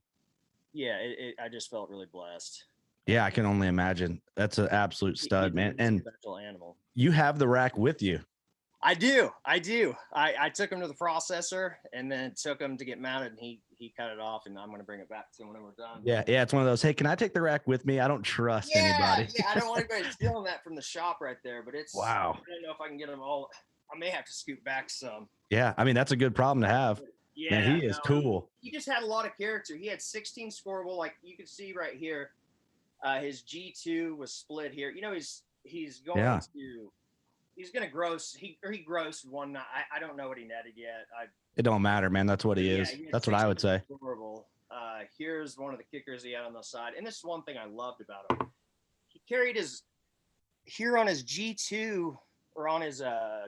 Yeah, I just felt really blessed. Yeah, I can only imagine. That's an absolute stud, man. And special animal. You have the rack with you. I do. I took him to the processor and then took him to get mounted, and he cut it off, and I'm going to bring it back to him when we're done. Yeah. It's one of those, hey, can I take the rack with me? I don't trust anybody. Yeah, I don't want anybody stealing that from the shop right there, but it's, wow. I don't know if I can get them all. I may have to scoot back some. Yeah, I mean, that's a good problem to have. Yeah, man, he is cool. He just had a lot of character. He had 16 scoreable, like you can see right here. His G2 was split here. He's going to. He's going to gross. He grossed one night. I don't know what he netted yet. It don't matter, man. That's what he is. That's what I would say. Horrible. Here's one of the kickers he had on the side. And this is one thing I loved about him. He carried here on his G2 or on his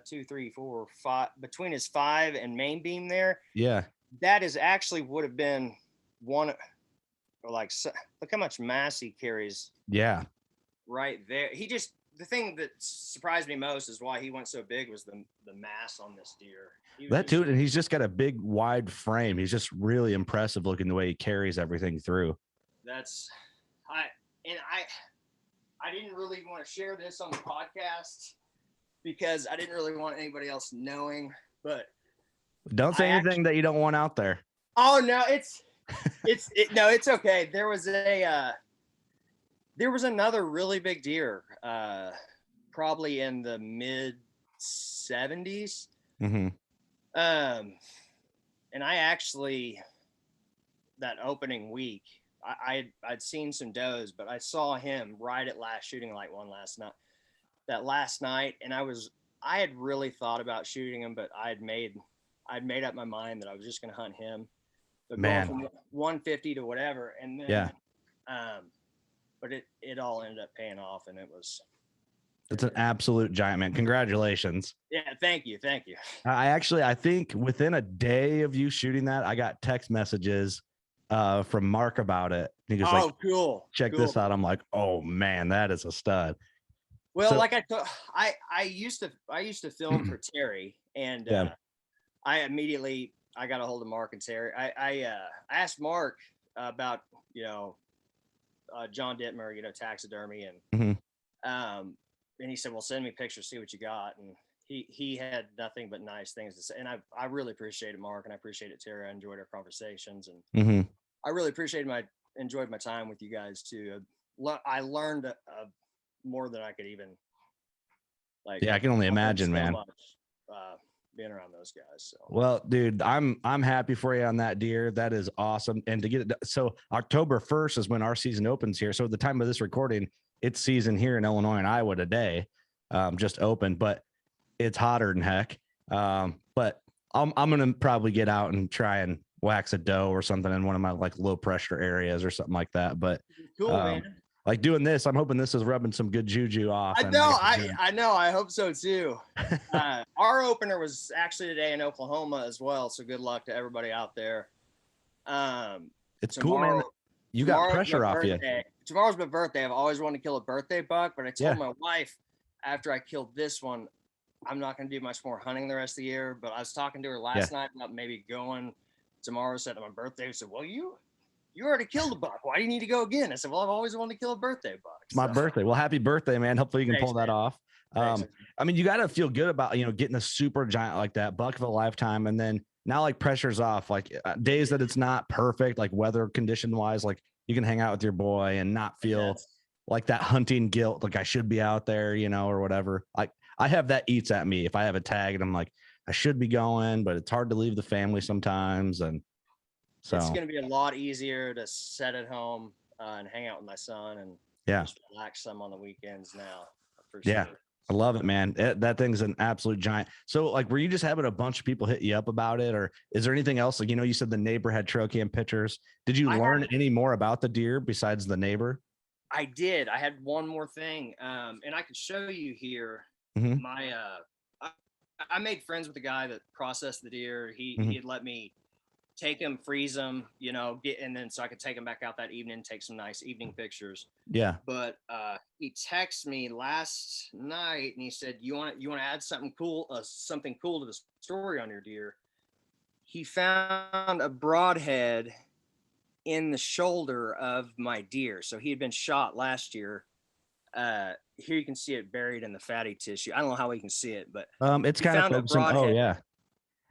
2, 3, 4, 5, between his 5 and main beam there. Yeah. That is actually would have been one, or like, look how much mass he carries. Yeah. Right there. The thing that surprised me most is why he went so big was the mass on this deer. That too, and he's just got a big, wide frame. He's just really impressive looking the way he carries everything through. I didn't really want to share this on the podcast because I didn't really want anybody else knowing. But don't say anything that you don't want out there. Oh no, it's okay. There was another really big deer, probably in the mid 70s. Mm-hmm. And I actually, that opening week, I'd seen some does, but I saw him right at last shooting light one last night. And I had really thought about shooting him, but I'd made up my mind that I was just going to hunt him. But going from 150 to whatever. And then, but it all ended up paying off, and it's an absolute giant, man. Congratulations. Yeah, thank you. I think within a day of you shooting that, I got text messages from Mark about it. He was like, cool. Check this out. I'm like, oh man, that is a stud. Well, like I used to film for Terry, and I got a hold of Mark and Terry. I asked Mark about John Dittmer, taxidermy, and and he said, well, send me pictures, see what you got. And he had nothing but nice things to say. And I really appreciated Mark, and I appreciated Terry. I enjoyed our conversations, and I really enjoyed my time with you guys too. I learned more than I could even I can only imagine, man. Much, being around those guys. So. Well, dude, I'm happy for you on that deer. That is awesome. And to get it, so October 1st is when our season opens here. So at the time of this recording, it's season here in Illinois and Iowa today, just open, but it's hotter than heck. But I'm going to probably get out and try and wax a doe or something in one of my low pressure areas or something like that. But cool, man. Like doing this, I'm hoping this is rubbing some good juju off. I know. I hope so too. Our opener was actually today in Oklahoma as well. So good luck to everybody out there. It's cool, man. You got pressure off you. Tomorrow's my birthday. I've always wanted to kill a birthday buck, but I told my wife after I killed this one, I'm not going to do much more hunting the rest of the year. But I was talking to her last night about maybe going tomorrow. Said my birthday. She said, well, you already killed a buck. Why do you need to go again? I said, well, I've always wanted to kill a birthday buck. It's my birthday. Well, happy birthday, man. Hopefully you can pull that off. I mean, you got to feel good about, getting a super giant like that, buck of a lifetime. And then now like pressure's off, like days that it's not perfect, like weather condition wise, like you can hang out with your boy and not feel like that hunting guilt. Like I should be out there, or whatever. Like I have that eats at me. If I have a tag and I'm like, I should be going, but it's hard to leave the family sometimes. And so it's going to be a lot easier to sit at home and hang out with my son and just relax some on the weekends now. For sure. I love it, man. That thing's an absolute giant. So like, were you just having a bunch of people hit you up about it, or is there anything else? Like, you said the neighbor had trail cam pictures. Did you learn any more about the deer besides the neighbor? I did. I had one more thing. And I could show you here. My, I made friends with the guy that processed the deer. He had let me take him, freeze him, and then so I could take him back out that evening, take some nice evening pictures. Yeah. But he texted me last night and he said, you want to add something cool to the story on your deer? He found a broadhead in the shoulder of my deer. So he had been shot last year. Here you can see it buried in the fatty tissue. I don't know how we can see it, but it's kind of focusing. Oh yeah.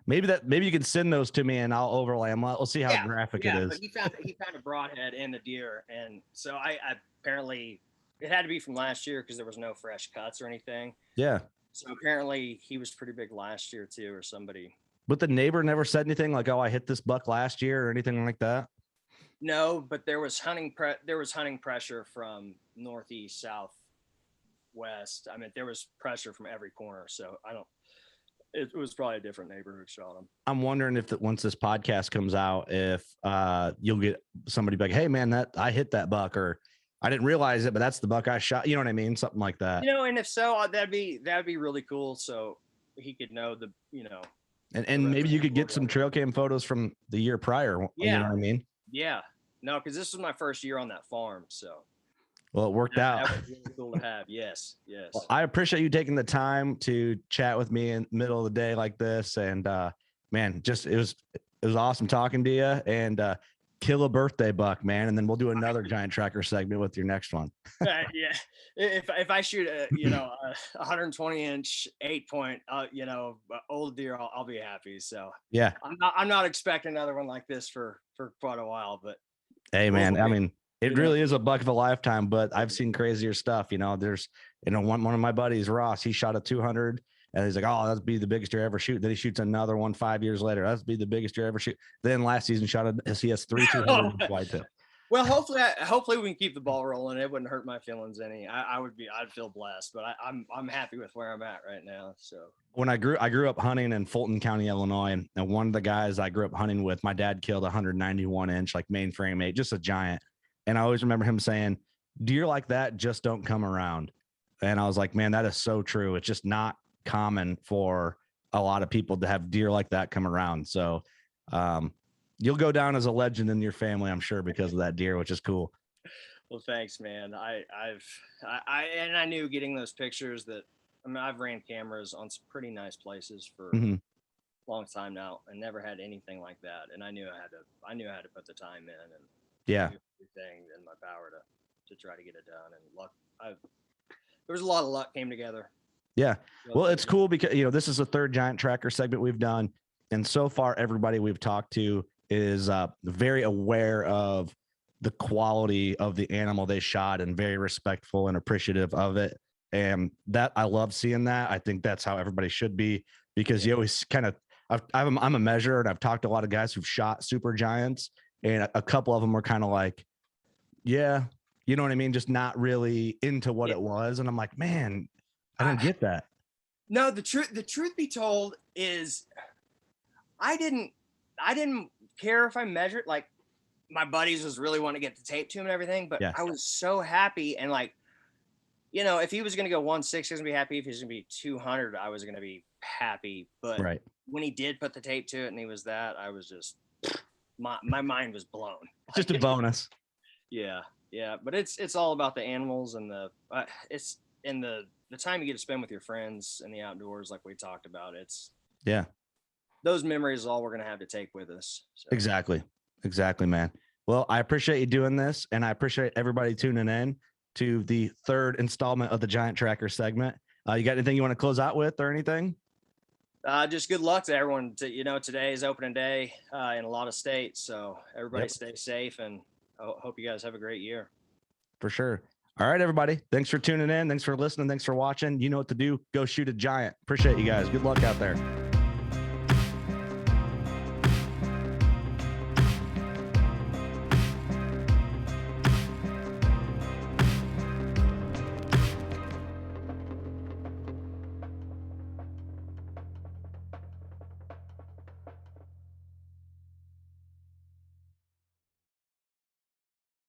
Maybe you can send those to me and I'll overlay them. We'll see how graphic it is. But he found a broadhead in the deer. And so I apparently it had to be from last year because there was no fresh cuts or anything. Yeah. So apparently he was pretty big last year too, or somebody. But the neighbor never said anything like, oh, I hit this buck last year or anything like that. No, but there was hunting pressure from northeast, southwest. I mean, there was pressure from every corner. So it was probably a different neighbor who shot him. I'm wondering if once this podcast comes out, if you'll get somebody like, hey man, I hit that buck, or I didn't realize it, but that's the buck I shot. You know what I mean? Something like that. And if so, that'd be really cool. So he could know and maybe you could get some trail cam photos from the year prior. Yeah. You know what I mean? Yeah. No, because this was my first year on that farm. So. Well, it worked out. That was really cool to have. Yes. Well, I appreciate you taking the time to chat with me in the middle of the day like this. And man, it was awesome talking to you, and kill a birthday buck, man. And then we'll do another giant tracker segment with your next one. Yeah. If I shoot a 120-inch 8-point, old deer, I'll be happy. So yeah, I'm not expecting another one like this for quite a while, but hey man, I mean, it really is a buck of a lifetime, but I've seen crazier stuff. There's, one of my buddies, Ross, he shot a 200 and he's like, oh, that'd be the biggest deer ever shoot. Then he shoots another one 5 years later. That'd be the biggest deer ever shoot. Then last season he has 3 200 whitetail. Well, hopefully we can keep the ball rolling. It wouldn't hurt my feelings any. I'd feel blessed, but I'm happy with where I'm at right now. So when I grew up hunting in Fulton County, Illinois, and one of the guys I grew up hunting with, my dad killed a 191-inch like mainframe 8, just a giant. And I always remember him saying, deer like that just don't come around. And I was like, man, that is so true. It's just not common for a lot of people to have deer like that come around. So you'll go down as a legend in your family, I'm sure, because of that deer, which is cool. Well, thanks, man. I knew getting those pictures I've ran cameras on some pretty nice places for a long time now and never had anything like that. And I knew I had to put the time in and do everything in my power to try to get it done. And luck, there was a lot of luck came together. Yeah. Well, it's cool because, this is the third giant tracker segment we've done. And so far, everybody we've talked to is very aware of the quality of the animal they shot and very respectful and appreciative of it. And that I love seeing that. I think that's how everybody should be, because you always kind of, I'm a measurer, and I've talked to a lot of guys who've shot super giants, and a couple of them were kind of like, yeah, you know what I mean? Just not really into what it was. And I'm like, man, I don't get that. No, the truth be told is I didn't care if I measured. Like, my buddies was really wanting to get the tape to him and everything, but I was so happy. And like, if he was going to go 160, I was going to be happy. If he was going to be 200, I was going to be happy. But when he did put the tape to it and he was that, I was just, my mind was blown. Just a bonus. Yeah. But it's all about the animals and the time you get to spend with your friends in the outdoors, like we talked about. Those memories is all we're going to have to take with us. So. Exactly, man. Well, I appreciate you doing this, and I appreciate everybody tuning in. to the third installment of the Giant Tracker segment. You got anything you want to close out with or anything? Just good luck to everyone. Today is opening day in a lot of states, so everybody stay safe, and hope you guys have a great year. For sure. All right, everybody. Thanks for tuning in. Thanks for listening. Thanks for watching. You know what to do. Go shoot a giant. Appreciate you guys. Good luck out there.